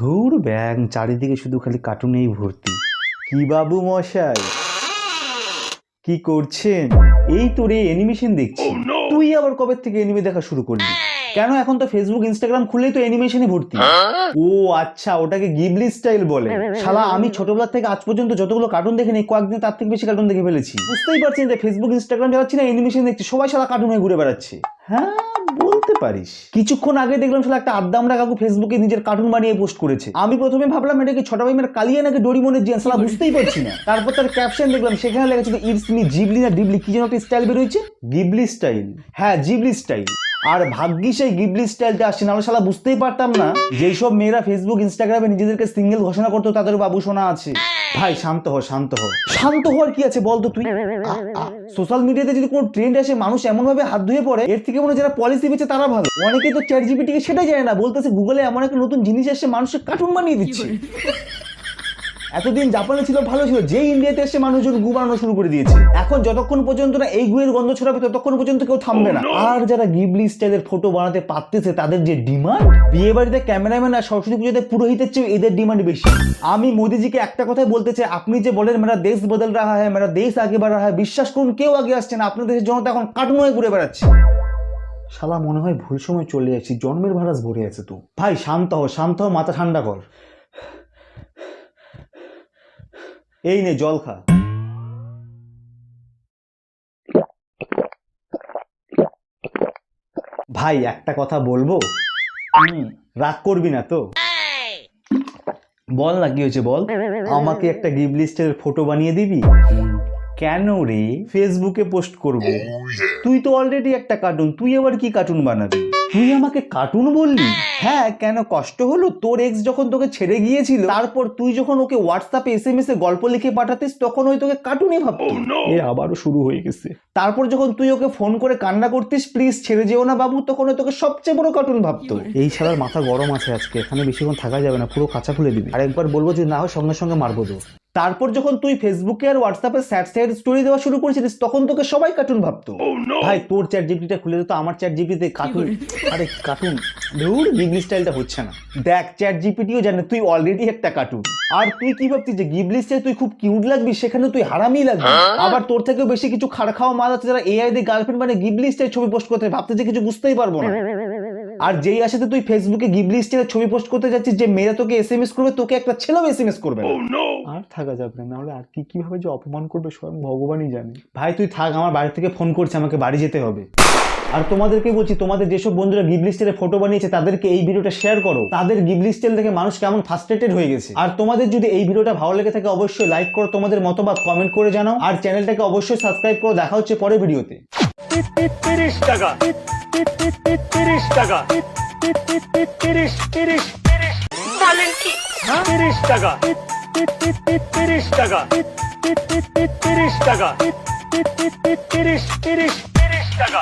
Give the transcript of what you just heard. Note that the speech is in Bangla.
ধুর ব্যাং, চারিদিকে শুধু খালি কার্টুনেই ভর্তি। কি বাবু মশাই, কি করছেন? এই তো রে অ্যানিমেশন দেখছি। তুই আবার কবে থেকে অ্যানিমে দেখা শুরু করলি? কেন, এখন তো ফেসবুক ইনস্টাগ্রাম খুললেই তো অ্যানিমেশনে ভর্তি। ও আচ্ছা, ওটাকে গিবলি স্টাইল বলে। শালা আমি ছোটবেলা থেকে আজ পর্যন্ত যতগুলো কার্টুন দেখিনি, কয়েকদিন তার থেকে বেশি কার্টুন দেখে ফেলেছি। বুঝতেই পারছি যে ফেসবুক ইনস্টাগ্রাম চালাচ্ছি না অ্যানিমেশন দেখছি, সবাই শালা কার্টুন হয়ে ঘুরে বেড়াচ্ছে। হ্যাঁ বলতে পারিস। কিছুক্ষণ আগে দেখলাম শালা একটা আদ্দামরা কাকু ফেসবুকে নিজের কার্টুন বানিয়ে পোস্ট করেছে। আমি প্রথমে ভাবলাম এটা কি ছোট ভাইমের কালিয়া নাকি ডোরিমনের জিন, শালা বুঝতেই পারছি না। তারপর তার ক্যাপশন দেখলাম, সেখানে লেখা ছিল ইটস মি জিবলি না ডিবলি, কি যেন একটা স্টাইল বেরোচ্ছে, গিবলি স্টাইল। হ্যাঁ জিবলি স্টাইল। আর ভাগ্যিস এই গিবলি স্টাইলটা আসছে, নাহলে শালা বুঝতেই পারতাম না যেই সব মেয়েরা ফেসবুক ইনস্টাগ্রামে নিজেদেরকে সিঙ্গেল ঘোষণা করতো তাদের বাবু সোনা আছে। ভাই শান্ত হ, শান্ত হ। শান্ত হওয়ার কি আছে বলতো তুই? সোশ্যাল মিডিয়াতে যদি কোনো ট্রেন্ড আসে, মানুষ এমন ভাবে হাত ধুয়ে পড়ে, এর থেকে মনে যারা পলিসি বেঁচে তারা ভালো। অনেকেই তো চ্যাট জিপিটিকে সেটাই জানে না, বলতেছে গুগলে এমন একটা নতুন জিনিস এসে মানুষের কার্টুন বানিয়ে দিচ্ছে। এতদিন জাপানে ছিল, ভালো ছিল, যেই ইন্ডিয়াতে এসে মানুষজন গু বানানো শুরু করে দিয়েছে। এখন যতক্ষণ পর্যন্ত না এই গুয়ের গন্ধ ছড়াবে ততক্ষণ পর্যন্ত কেউ থামবে না। আর যারা গিবলি স্টাইলের ফটো বানাতে পারতেছে তাদের যে ডিমান্ড, বিয়ে বাড়িতে ক্যামেরাম্যান আর সরস্বতী পুজোতে পুরোহিতের চেয়ে এদের ডিমান্ড বেশি। আমি মোদিজিকে একটা কথাই বলতে চাই, আপনি যে বলেন মেরা দেশ বদল রাহা হ্যায়, মেরা দেশ আগে বাড় রাহা হ্যায়, বিশ্বাস করুন কেউ আগে আসছে না। আপনার দেশের জনতা এখন কার্টুন হয়ে ঘুরে বেড়াচ্ছে। শালা মনে হয় ভুল সময় চলে যাচ্ছি, জন্মের ভাড়াস ভরে আছে তো। ভাই শান্ত হ, শান্ত হ, মাথা ঠান্ডা কর। এই নে জল খা। ভাই একটা কথা বলবো? রাগ করবি না তো? বল না কি হয়েছে বল। আমাকে একটা গিফট লিস্টের ফটো বানিয়ে দিবি? কেন রে? ফেসবুকে পোস্ট করব। তুই তো অলরেডি একটা কার্টুন, তুই আবার কি কার্টুন বানাবি? তুই আমাকে কার্টুন বললি? হ্যাঁ কেন, কষ্ট হলো? তোর এক্স যখন তোকে ছেড়ে গিয়েছিল, তারপর তুই যখন ওকে হোয়াটসঅ্যাপে এসএমএস এ গল্প লিখে পাঠাতিস, তখন ওই তোকে কার্টুনই ভাবতো। এ আবারও শুরু হয়ে গেছে। তারপর যখন তুই ওকে ফোন করে কান্না করতিস, প্লিজ ছেড়ে যেও না বাবু, তখন ওই তোকে সবচেয়ে বড় কার্টুন ভাবতো। এই শালার মাথা গরম আছে আজকে, এখানে বেশিক্ষণ থাকা যাবে না, পুরো কাঁচা খুলে দিবি। আর একবার বলবো যদি না হয় সঙ্গে সঙ্গে মারবো তো। তারপর যখন তুই ফেসবুকে আর হোয়াটসঅ্যাপে স্যাড স্যাড স্টোরি দেওয়া শুরু করেছিলিস, তখন তোকে সবাই কার্টুন ভাবতো। ভাই তোর চ্যাট জিপিটিটা খুলে দিত, আমার চ্যাট জিপিটিতে কার্টুন। আরে কার্টুন ধুর, গিবলি স্টাইলটা হচ্ছে না। দেখ চ্যাট জিপিটিও জানে তুই অলরেডি একটা কার্টুন। আর তুই কি ভাবছিস যে গিবলি স্টাইল তুই খুব কিউট লাগবি, সেখানে তুই হারামি লাগবি। আবার তোর থেকেও বেশি কিছু খাড় খাওয়া মাল আছে যারা এআই দিয়ে গার্লফ্রেন্ড মানে গিবলি স্টাইল ছবি পোস্ট করতে, ভাবতে যে কিছু বুঝতেই পারবো না। আর যেই আসাতে তুই ফেসবুকে গিবলি স্টাইলের ছবি পোস্ট করতে যাচ্ছিস, যে মেয়েরা তোকে এসএমএস করবে, তোকে একটা ছেলেও এসএমএস করবে না। আর থাকা যাবে না, নাহলে আর কি কিভাবে যে অপমান করবে স্বয়ং ভগবানই জানে। ভাই তুই থাক, আমার বাড়ি থেকে ফোন করছে, আমাকে বাড়ি যেতে হবে। আর তোমাদেরকে বলছি, তোমাদের যেসব বন্ধুরা গিবলি স্টাইলে ফটো বানিয়েছে তাদেরকে এই ভিডিওটা শেয়ার করো। তাদের গিবলি স্টাইল দেখে মানুষ কেমন ফ্রাস্ট্রেটেড হয়ে গেছে। আর তোমাদের যদি এই ভিডিওটা ভালো লেগে থাকে অবশ্যই লাইক করো, তোমাদের মতবাদ কমেন্ট করে জানাও, আর চ্যানেলটাকে অবশ্যই সাবস্ক্রাইব করো। দেখা হচ্ছে পরের ভিডিওতে। 30 টাকা 30 টাকা 30 বলেন কি? 30 টাকা 30 টাকা 30 টাকা 30 টাকা